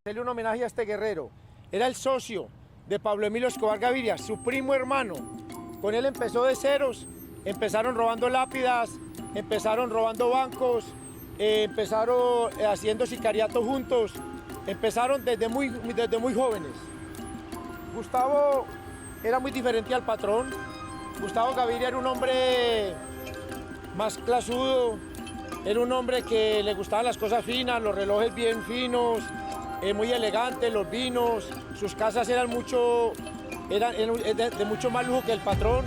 Hacerle un homenaje a este guerrero. Era el socio de Pablo Emilio Escobar Gaviria, su primo hermano. Con él empezó de ceros, empezaron robando lápidas, empezaron robando bancos, empezaron haciendo sicariato juntos, empezaron desde muy jóvenes. Gustavo era muy diferente al patrón. Gustavo Gaviria era un hombre más clasudo, era un hombre que le gustaban las cosas finas, los relojes bien finos, muy elegantes, los vinos, sus casas eran de mucho más lujo que el patrón.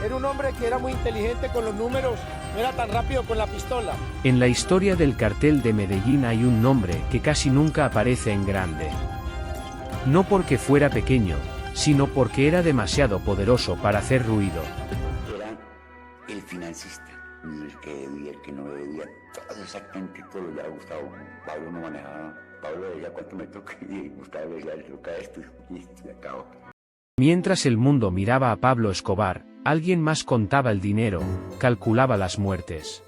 Era un hombre que era muy inteligente con los números, no era tan rápido con la pistola. En la historia del cartel de Medellín hay un nombre que casi nunca aparece en grande. No porque fuera pequeño, sino porque era demasiado poderoso para hacer ruido. Era el financista, el que debía, el que no debía, todo exactamente todo lo que Gustavo. Pablo no manejaba, Pablo decía cuánto me toca y Gustavo decía le toca esto y acabó. Mientras el mundo miraba a Pablo Escobar, alguien más contaba el dinero, calculaba las muertes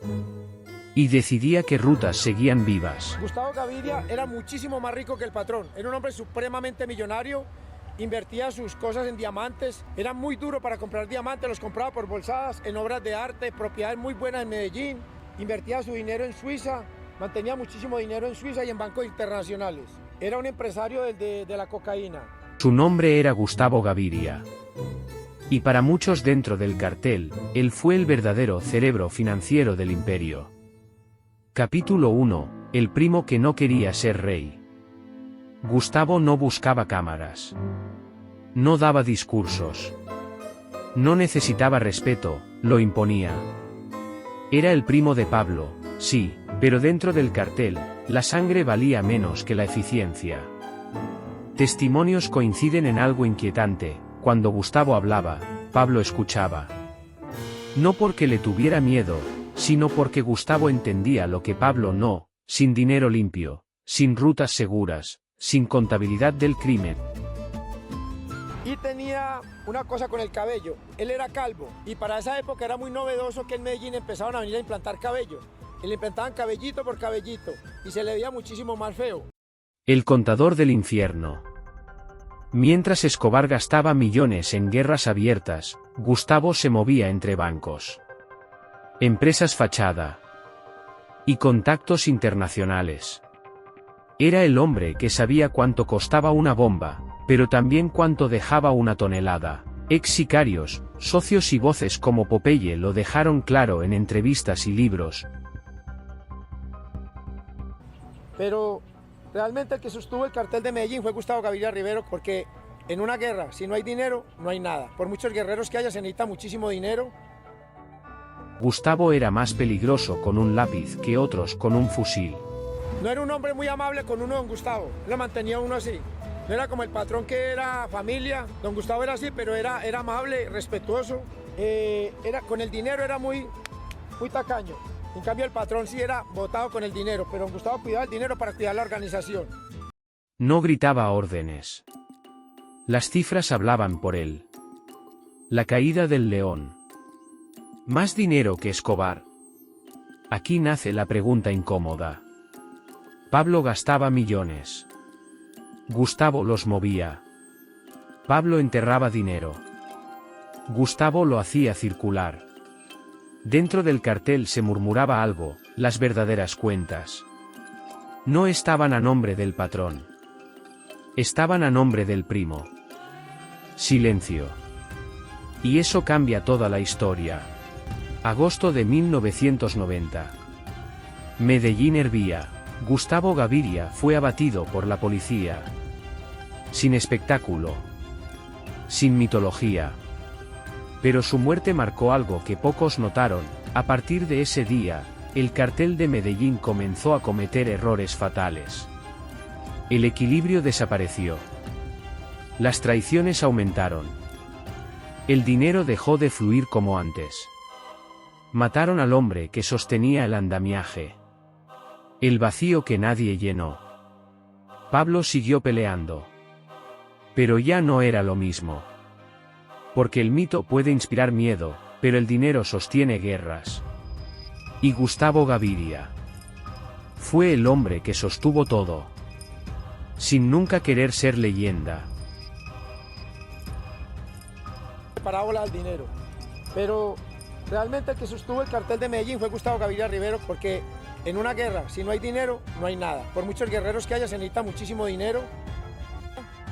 y decidía qué rutas seguían vivas. Gustavo Gaviria era muchísimo más rico que el patrón, era un hombre supremamente millonario. Invertía sus cosas en diamantes, era muy duro para comprar diamantes, los compraba por bolsadas, en obras de arte, propiedades muy buenas en Medellín, invertía su dinero en Suiza, mantenía muchísimo dinero en Suiza y en bancos internacionales. Era un empresario de la cocaína. Su nombre era Gustavo Gaviria. Y para muchos dentro del cartel, él fue el verdadero cerebro financiero del imperio. Capítulo 1. El primo que no quería ser rey. Gustavo no buscaba cámaras. No daba discursos. No necesitaba respeto, lo imponía. Era el primo de Pablo, sí, pero dentro del cartel, la sangre valía menos que la eficiencia. Testimonios coinciden en algo inquietante: cuando Gustavo hablaba, Pablo escuchaba. No porque le tuviera miedo, sino porque Gustavo entendía lo que Pablo no, sin dinero limpio, sin rutas seguras, sin contabilidad del crimen. Y tenía una cosa con el cabello, él era calvo, y para esa época era muy novedoso que en Medellín empezaban a venir a implantar cabello. Y le implantaban cabellito por cabellito, y se le veía muchísimo más feo. El contador del infierno. Mientras Escobar gastaba millones en guerras abiertas, Gustavo se movía entre bancos, empresas fachada y contactos internacionales. Era el hombre que sabía cuánto costaba una bomba, pero también cuánto dejaba una tonelada. Ex sicarios, socios y voces como Popeye lo dejaron claro en entrevistas y libros. Pero realmente el que sostuvo el cartel de Medellín fue Gustavo Gaviria Rivero, porque en una guerra, si no hay dinero, no hay nada. Por muchos guerreros que haya, se necesita muchísimo dinero. Gustavo era más peligroso con un lápiz que otros con un fusil. No era un hombre muy amable con uno, don Gustavo. Lo mantenía uno así. No era como el patrón que era familia. Don Gustavo era así, pero era amable, respetuoso. Con el dinero era muy tacaño. En cambio, el patrón sí era botado con el dinero, pero don Gustavo cuidaba el dinero para cuidar la organización. No gritaba órdenes. Las cifras hablaban por él. La caída del león. ¿Más dinero que Escobar? Aquí nace la pregunta incómoda. Pablo gastaba millones. Gustavo los movía. Pablo enterraba dinero. Gustavo lo hacía circular. Dentro del cartel se murmuraba algo: las verdaderas cuentas no estaban a nombre del patrón. Estaban a nombre del primo. Silencio. Y eso cambia toda la historia. Agosto de 1990. Medellín hervía. Gustavo Gaviria fue abatido por la policía. Sin espectáculo. Sin mitología. Pero su muerte marcó algo que pocos notaron. A partir de ese día, el cartel de Medellín comenzó a cometer errores fatales. El equilibrio desapareció. Las traiciones aumentaron. El dinero dejó de fluir como antes. Mataron al hombre que sostenía el andamiaje. El vacío que nadie llenó. Pablo siguió peleando. Pero ya no era lo mismo. Porque el mito puede inspirar miedo, pero el dinero sostiene guerras. Y Gustavo Gaviria fue el hombre que sostuvo todo. sin nunca querer ser leyenda. Parábola al dinero. Pero realmente el que sostuvo el cartel de Medellín fue Gustavo Gaviria Rivero, porque en una guerra, si no hay dinero, no hay nada. Por muchos guerreros que haya, se necesita muchísimo dinero.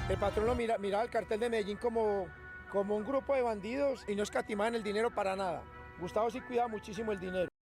El patrón lo miraba el cartel de Medellín como un grupo de bandidos y no escatimaban el dinero para nada. Gustavo sí cuidaba muchísimo el dinero.